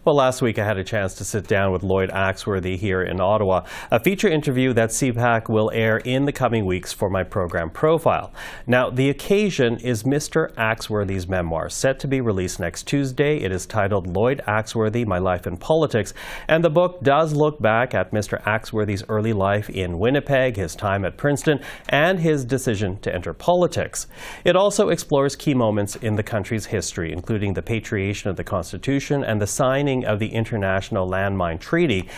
Well, last week I had a chance to sit down with Lloyd Axworthy here in Ottawa, a feature interview that CPAC will air in the coming weeks for my program Profile. Now, the occasion is Mr. Axworthy's memoir, set to be released next Tuesday. It is titled Lloyd Axworthy, My Life in Politics, and the book does look back at Mr. Axworthy's early life in Winnipeg, his time at Princeton, and his decision to enter politics. It also explores key moments in the country's history, including the patriation of the Constitution and the signing of the International Landmine Treaty.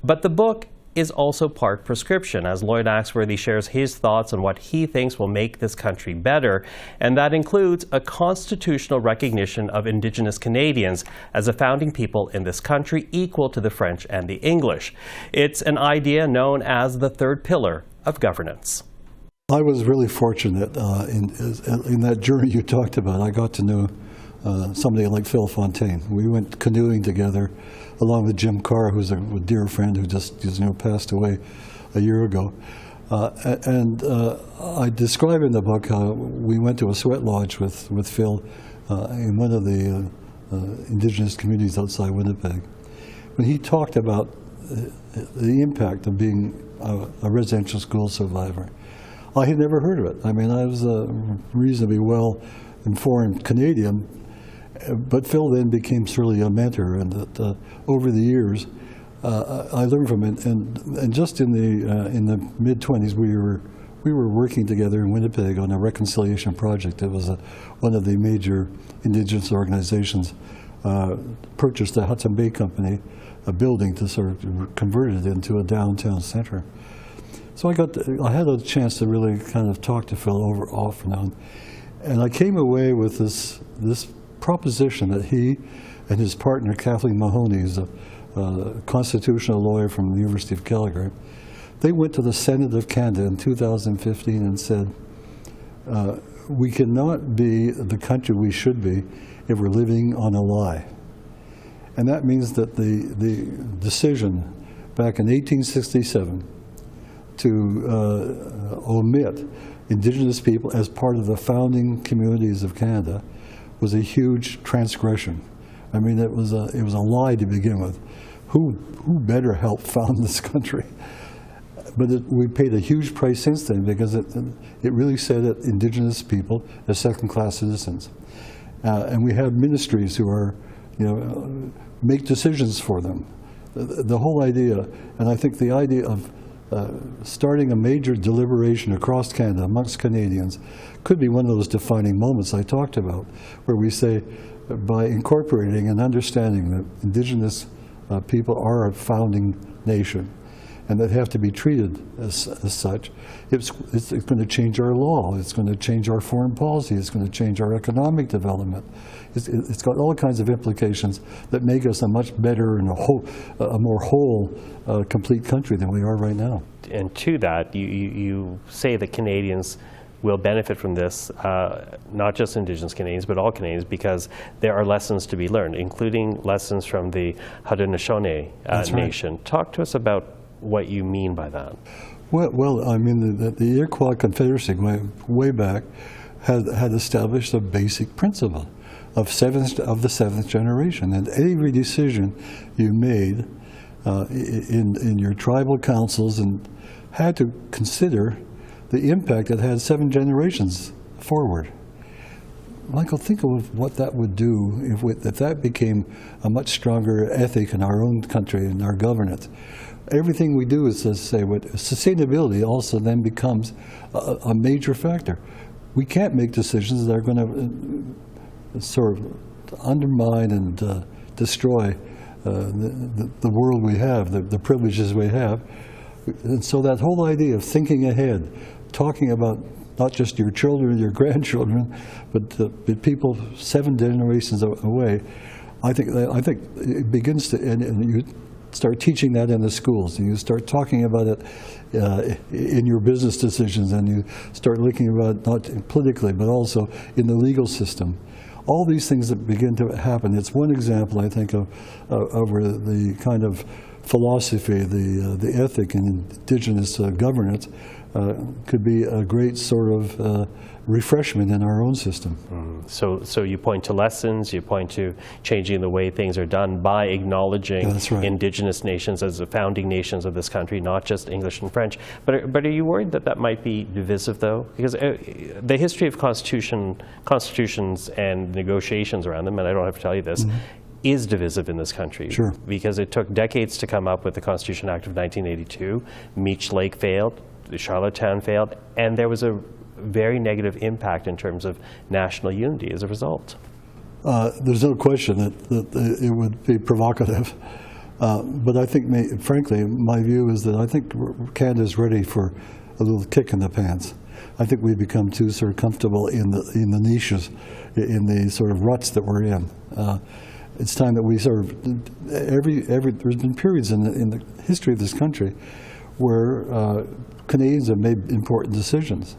But the book is also part prescription, as Lloyd Axworthy shares his thoughts on what he thinks will make this country better, and that includes a constitutional recognition of Indigenous Canadians as a founding people in this country, equal to the French and the English. It's an idea known as the third pillar of governance. I was really fortunate in that journey you talked about. I got to know somebody like Phil Fontaine. We went canoeing together along with Jim Carr, who's a dear friend who just passed away a year ago. I describe in the book how we went to a sweat lodge with Phil in one of the Indigenous communities outside Winnipeg. When he talked about the impact of being a residential school survivor, I had never heard of it. I mean, I was a reasonably well-informed Canadian, but Phil then became really a mentor, and that over the years, I learned from it. And just in the mid-20s, we were working together in Winnipeg on a reconciliation project. It was one of the major Indigenous organizations purchased the Hudson Bay Company, a building to sort of convert it into a downtown center. So I had a chance to really kind of talk to Phil off and on, and I came away with this proposition that he and his partner Kathleen Mahoney, is a constitutional lawyer from the University of Calgary, they went to the Senate of Canada in 2015 and said, we cannot be the country we should be if we're living on a lie. And that means that the decision back in 1867 to omit Indigenous people as part of the founding communities of Canada was a huge transgression. I mean, it was a lie to begin with. Who better help found this country? But we paid a huge price since then, because it really set up Indigenous people as second-class citizens. And we have ministries who are, make decisions for them. The whole idea, and I think the idea of starting a major deliberation across Canada amongst Canadians could be one of those defining moments I talked about, where we say, by incorporating and understanding that Indigenous people are a founding nation and that have to be treated as such, it's going to change our law, it's going to change our foreign policy, it's going to change our economic development. It's got all kinds of implications that make us a much better and a more whole, complete country than we are right now. And to that, you say that Canadians will benefit from this, not just Indigenous Canadians, but all Canadians, because there are lessons to be learned, including lessons from the Haudenosaunee Nation. Right. Talk to us about what you mean by that. Well, I mean, the Iroquois Confederacy way back had established a basic principle of the seventh generation, and every decision you made in your tribal councils and had to consider the impact it had 7 generations forward. Michael, think of what that would do if that became a much stronger ethic in our own country and our governance. Everything we do is to say what sustainability also then becomes a major factor. We can't make decisions that are going to sort of undermine and destroy the world we have, the privileges we have. And so that whole idea of thinking ahead, talking about not just your children, your grandchildren, but people 7 generations away, I think it begins to, and you start teaching that in the schools, and you start talking about it in your business decisions, and you start looking about it not politically, but also in the legal system. All these things that begin to happen. It's one example, I think, of the kind of philosophy, the ethic in Indigenous governance could be a great sort of refreshment in our own system. So you point to lessons, you point to changing the way things are done by acknowledging That's right. Indigenous nations as the founding nations of this country, not just English and French. But are you worried that that might be divisive, though? Because the history of constitutions and negotiations around them, and I don't have to tell you this, is divisive in this country. Sure. Because it took decades to come up with the Constitution Act of 1982. Meech Lake failed, Charlottetown failed, and there was a very negative impact in terms of national unity as a result. There's no question that it would be provocative. But I think, frankly, my view is that I think Canada's ready for a little kick in the pants. I think we've become too sort of comfortable in the niches, in the sort of ruts that we're in. It's time that we sort of, there's been periods in the history of this country where Canadians have made important decisions.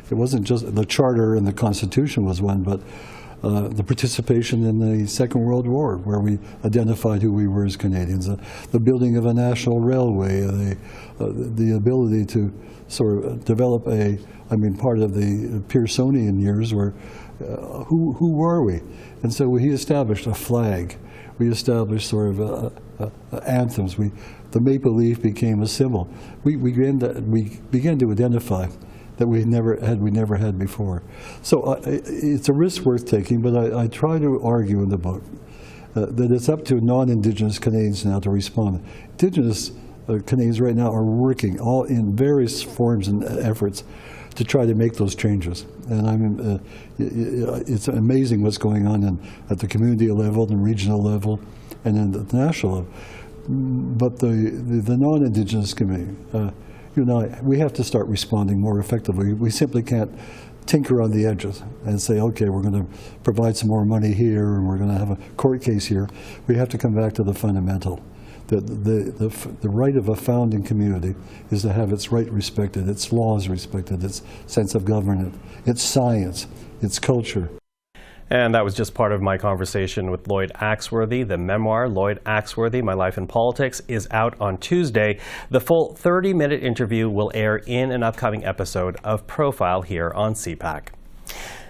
It wasn't just the Charter and the Constitution was one, but the participation in the Second World War, where we identified who we were as Canadians, the building of a national railway, the ability to sort of develop part of the Pearsonian years where who were we? And so he established a flag. We established sort of anthems. The maple leaf became a symbol. We began to identify that we never had before. So it's a risk worth taking, but I try to argue in the book that it's up to non-Indigenous Canadians now to respond. Indigenous Canadians right now are working all in various forms and efforts to try to make those changes. And it's amazing what's going on at the community level, the regional level, and then the national level. But the non-Indigenous community, we have to start responding more effectively. We simply can't tinker on the edges and say, okay, we're going to provide some more money here and we're going to have a court case here. We have to come back to the fundamental. The right of a founding community is to have its right respected, its laws respected, its sense of governance, its science, its culture. And that was just part of my conversation with Lloyd Axworthy. The memoir, Lloyd Axworthy, My Life in Politics, is out on Tuesday. The full 30-minute interview will air in an upcoming episode of Profile here on CPAC.